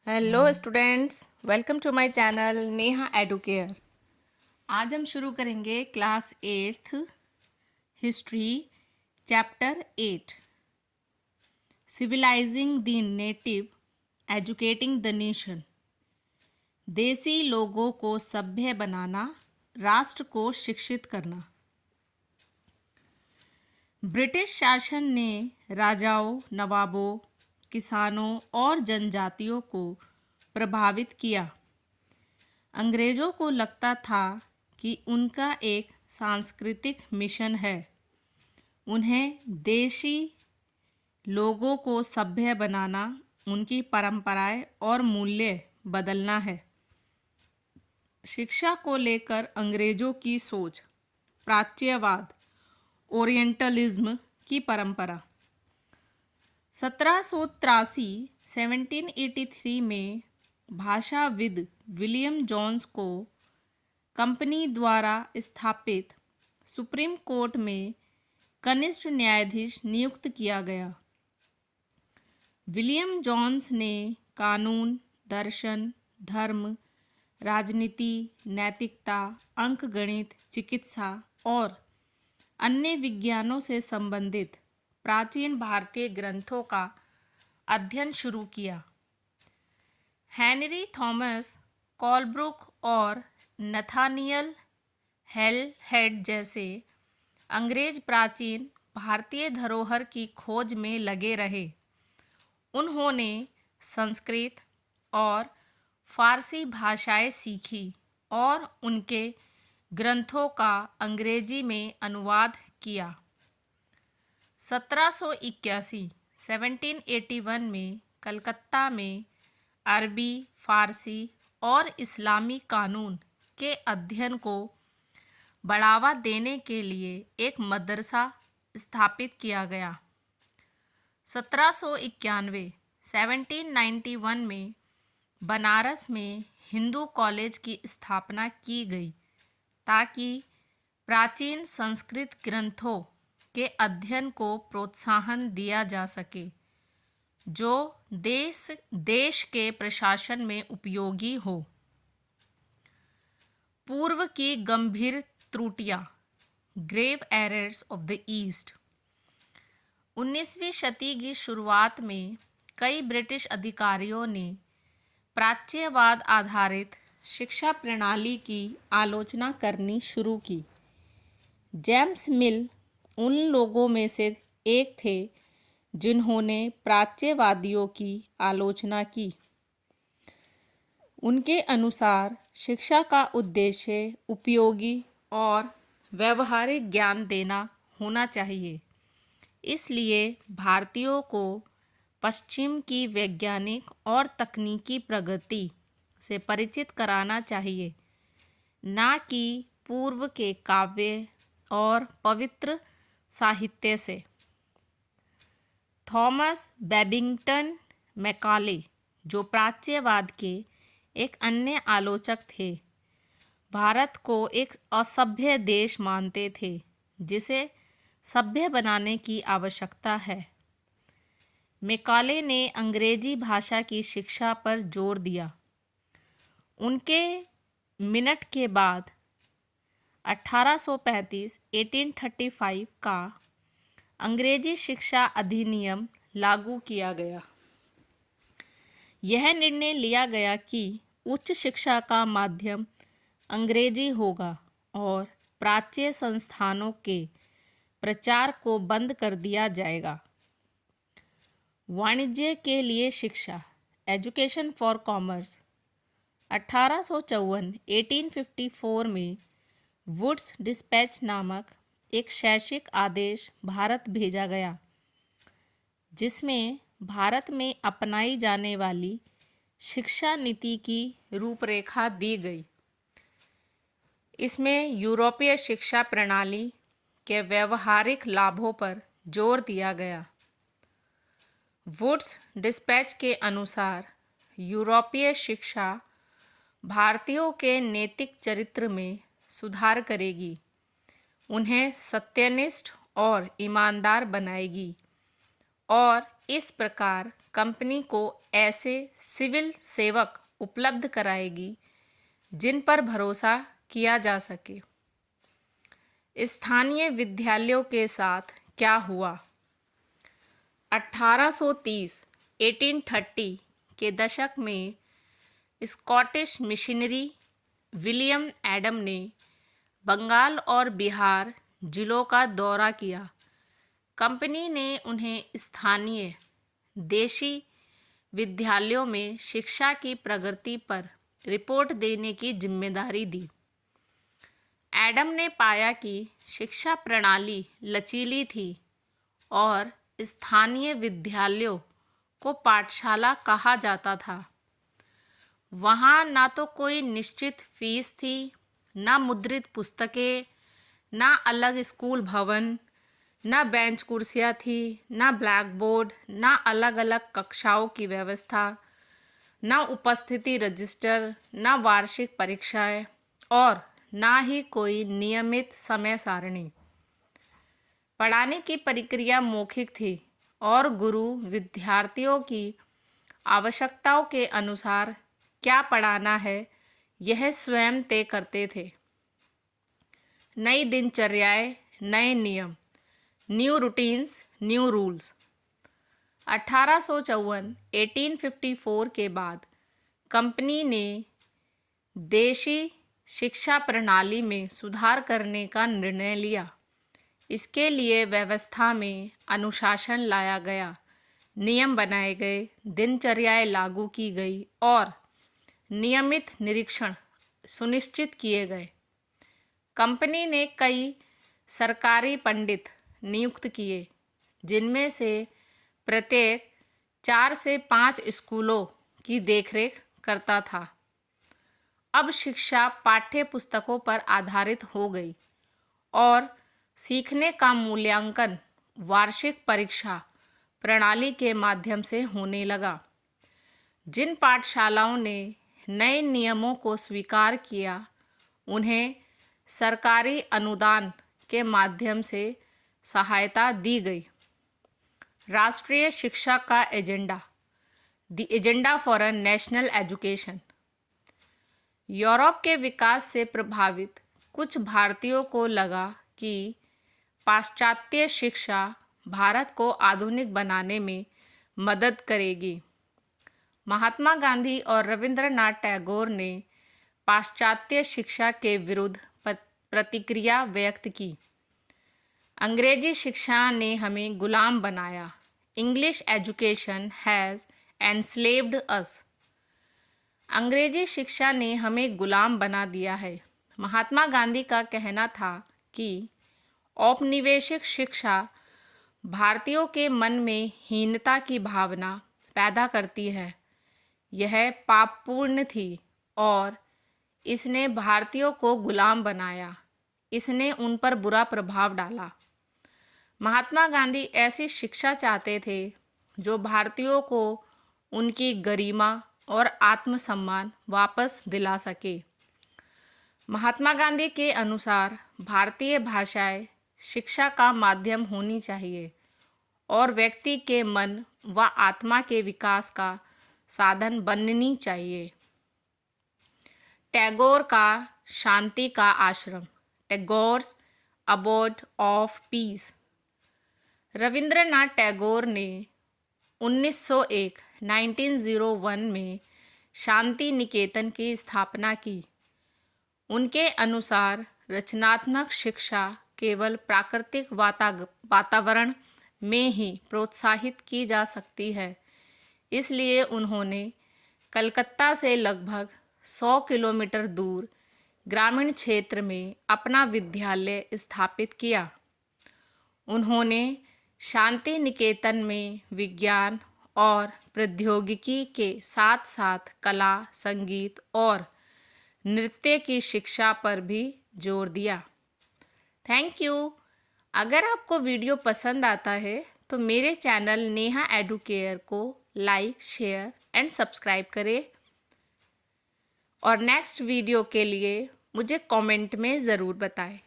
Hello students, welcome to my channel Neha Educare. आज हम शुरू करेंगे class 8th history chapter 8 civilising the native educating the nation. देसी लोगों को सभ्य बनाना, राष्ट्र को शिक्षित करना। ब्रिटिश शासन ने राजाओं, नवाबों, किसानों और जनजातियों को प्रभावित किया। अंग्रेजों को लगता था कि उनका एक सांस्कृतिक मिशन है, उन्हें देशी लोगों को सभ्य बनाना, उनकी परंपराएं और मूल्य बदलना है। शिक्षा को लेकर अंग्रेजों की सोच, प्राच्यवाद, ओरिएंटलिज्म की परंपरा। 1783 में भाषाविद विलियम जोन्स को कंपनी द्वारा स्थापित सुप्रीम कोर्ट में कनिष्ठ न्यायाधीश नियुक्त किया गया। विलियम जोन्स ने कानून, दर्शन, धर्म, राजनीति, नैतिकता, अंकगणित, चिकित्सा और अन्य विज्ञानों से संबंधित प्राचीन भारतीय ग्रंथों का अध्ययन शुरू किया। हेनरी थॉमस कोलब्रुक और नथानियल हेड जैसे अंग्रेज प्राचीन भारतीय धरोहर की खोज में लगे रहे। उन्होंने संस्कृत और फारसी भाषाएं सीखी और उनके ग्रंथों का अंग्रेजी में अनुवाद किया। 1781 में कलकत्ता में अरबी, फारसी और इस्लामी कानून के अध्ययन को बढ़ावा देने के लिए एक मदरसा स्थापित किया गया। 1791 में बनारस में हिंदू कॉलेज की स्थापना की गई ताकि प्राचीन संस्कृत ग्रंथों के अध्ययन को प्रोत्साहन दिया जा सके, जो देश के प्रशासन में उपयोगी हो। पूर्व की गंभीर त्रुटियां, grave errors of the East. 19वीं शती की शुरुआत में कई ब्रिटिश अधिकारियों ने प्राच्यवाद आधारित शिक्षा प्रणाली की आलोचना करनी शुरू की। जेम्स मिल उन लोगों में से एक थे जिन्होंने प्राच्यवादियों की आलोचना की। उनके अनुसार शिक्षा का उद्देश्य उपयोगी और व्यवहारिक ज्ञान देना होना चाहिए। इसलिए भारतीयों को पश्चिम की वैज्ञानिक और तकनीकी प्रगति से परिचित कराना चाहिए, ना कि पूर्व के काव्य और पवित्र साहित्य से। थॉमस बेबिंगटन मैकाले, जो प्राच्यवाद के एक अन्य आलोचक थे, भारत को एक असभ्य देश मानते थे जिसे सभ्य बनाने की आवश्यकता है। मैकाले ने अंग्रेजी भाषा की शिक्षा पर जोर दिया। उनके मिनट के बाद 1835 का अंग्रेजी शिक्षा अधिनियम लागू किया गया। यह निर्णय लिया गया कि उच्च शिक्षा का माध्यम अंग्रेजी होगा और प्राच्य संस्थानों के प्रचार को बंद कर दिया जाएगा। वाणिज्य के लिए शिक्षा, एजुकेशन फॉर कॉमर्स। 1854 में वुड्स डिस्पैच नामक एक शैक्षिक आदेश भारत भेजा गया, जिसमें भारत में अपनाई जाने वाली शिक्षा नीति की रूपरेखा दी गई। इसमें यूरोपीय शिक्षा प्रणाली के व्यवहारिक लाभों पर जोर दिया गया। वुड्स डिस्पैच के अनुसार यूरोपीय शिक्षा भारतीयों के नैतिक चरित्र में सुधार करेगी, उन्हें सत्यनिष्ठ और ईमानदार बनाएगी और इस प्रकार कंपनी को ऐसे सिविल सेवक उपलब्ध कराएगी जिन पर भरोसा किया जा सके। स्थानीय विद्यालयों के साथ क्या हुआ? 1830 के दशक में स्कॉटिश मिशनरी विलियम एडम ने बंगाल और बिहार जिलों का दौरा किया। कंपनी ने उन्हें स्थानीय देशी विद्यालयों में शिक्षा की प्रगति पर रिपोर्ट देने की जिम्मेदारी दी। एडम ने पाया कि शिक्षा प्रणाली लचीली थी और स्थानीय विद्यालयों को पाठशाला कहा जाता था। वहाँ ना तो कोई निश्चित फीस थी, ना मुद्रित पुस्तकें, ना अलग स्कूल भवन, ना बेंच कुर्सियाँ थी, ना ब्लैक बोर्ड, ना अलग अलग कक्षाओं की व्यवस्था, ना उपस्थिति रजिस्टर, ना वार्षिक परीक्षाएं और ना ही कोई नियमित समय सारणी। पढ़ाने की प्रक्रिया मौखिक थी और गुरु विद्यार्थियों की आवश्यकताओं के अनुसार क्या पढ़ाना है यह स्वयं तय करते थे। नई दिनचर्याएं, नए नियम, न्यू रूटीन्स, न्यू रूल्स। 1854 के बाद कंपनी ने देशी शिक्षा प्रणाली में सुधार करने का निर्णय लिया। इसके लिए व्यवस्था में अनुशासन लाया गया, नियम बनाए गए, दिनचर्याएं लागू की गई और नियमित निरीक्षण सुनिश्चित किए गए। कंपनी ने कई सरकारी पंडित नियुक्त किए, जिनमें से प्रत्येक 4 से 5 स्कूलों की देखरेख करता था। अब शिक्षा पाठ्य पुस्तकों पर आधारित हो गई और सीखने का मूल्यांकन वार्षिक परीक्षा प्रणाली के माध्यम से होने लगा। जिन पाठशालाओं ने नए नियमों को स्वीकार किया, उन्हें सरकारी अनुदान के माध्यम से सहायता दी गई। राष्ट्रीय शिक्षा का agenda, the agenda for a national education. Europe के विकास से प्रभावित कुछ भारतीयों को लगा कि पाश्चात्य शिक्षा भारत को आधुनिक बनाने में मदद करेगी। महात्मा गांधी और रविंद्रनाथ टैगोर ने पाश्चात्य शिक्षा के विरुद्ध प्रतिक्रिया व्यक्त की। अंग्रेजी शिक्षा ने हमें गुलाम बनाया। इंग्लिश एजुकेशन हैज़ एनस्लेव्ड अस। अंग्रेजी शिक्षा ने हमें गुलाम बना दिया है। महात्मा गांधी का कहना था कि औपनिवेशिक शिक्षा भारतीयों के मन में हीनता की भावना पैदा करती है। यह पापपूर्ण थी और इसने भारतीयों को गुलाम बनाया। इसने उन पर बुरा प्रभाव डाला। महात्मा गांधी ऐसी शिक्षा चाहते थे जो भारतीयों को उनकी गरिमा और आत्मसम्मान वापस दिला सके। महात्मा गांधी के अनुसार भारतीय भाषाएं शिक्षा का माध्यम होनी चाहिए और व्यक्ति के मन व आत्मा के विकास का साधन बननी चाहिए। टैगोर का शांति का आश्रम, Tagore's abode of peace. Rabindranath Tagore ने 1901 में शांति निकेतन की स्थापना की। उनके अनुसार रचनात्मक शिक्षा केवल प्राकृतिक वातावरण में ही प्रोत्साहित की जा सकती है। इसलिए उन्होंने कलकत्ता से लगभग 100 किलोमीटर दूर ग्रामीण क्षेत्र में अपना विद्यालय स्थापित किया। उन्होंने शांति निकेतन में विज्ञान और प्रौद्योगिकी के साथ साथ कला, संगीत और नृत्य की शिक्षा पर भी जोर दिया। Thank you. अगर आपको वीडियो पसंद आता है तो मेरे चैनल नेहा एडुकेयर को लाइक, शेयर एंड सब्सक्राइब करें और नेक्स्ट वीडियो के लिए मुझे कमेंट में ज़रूर बताएं।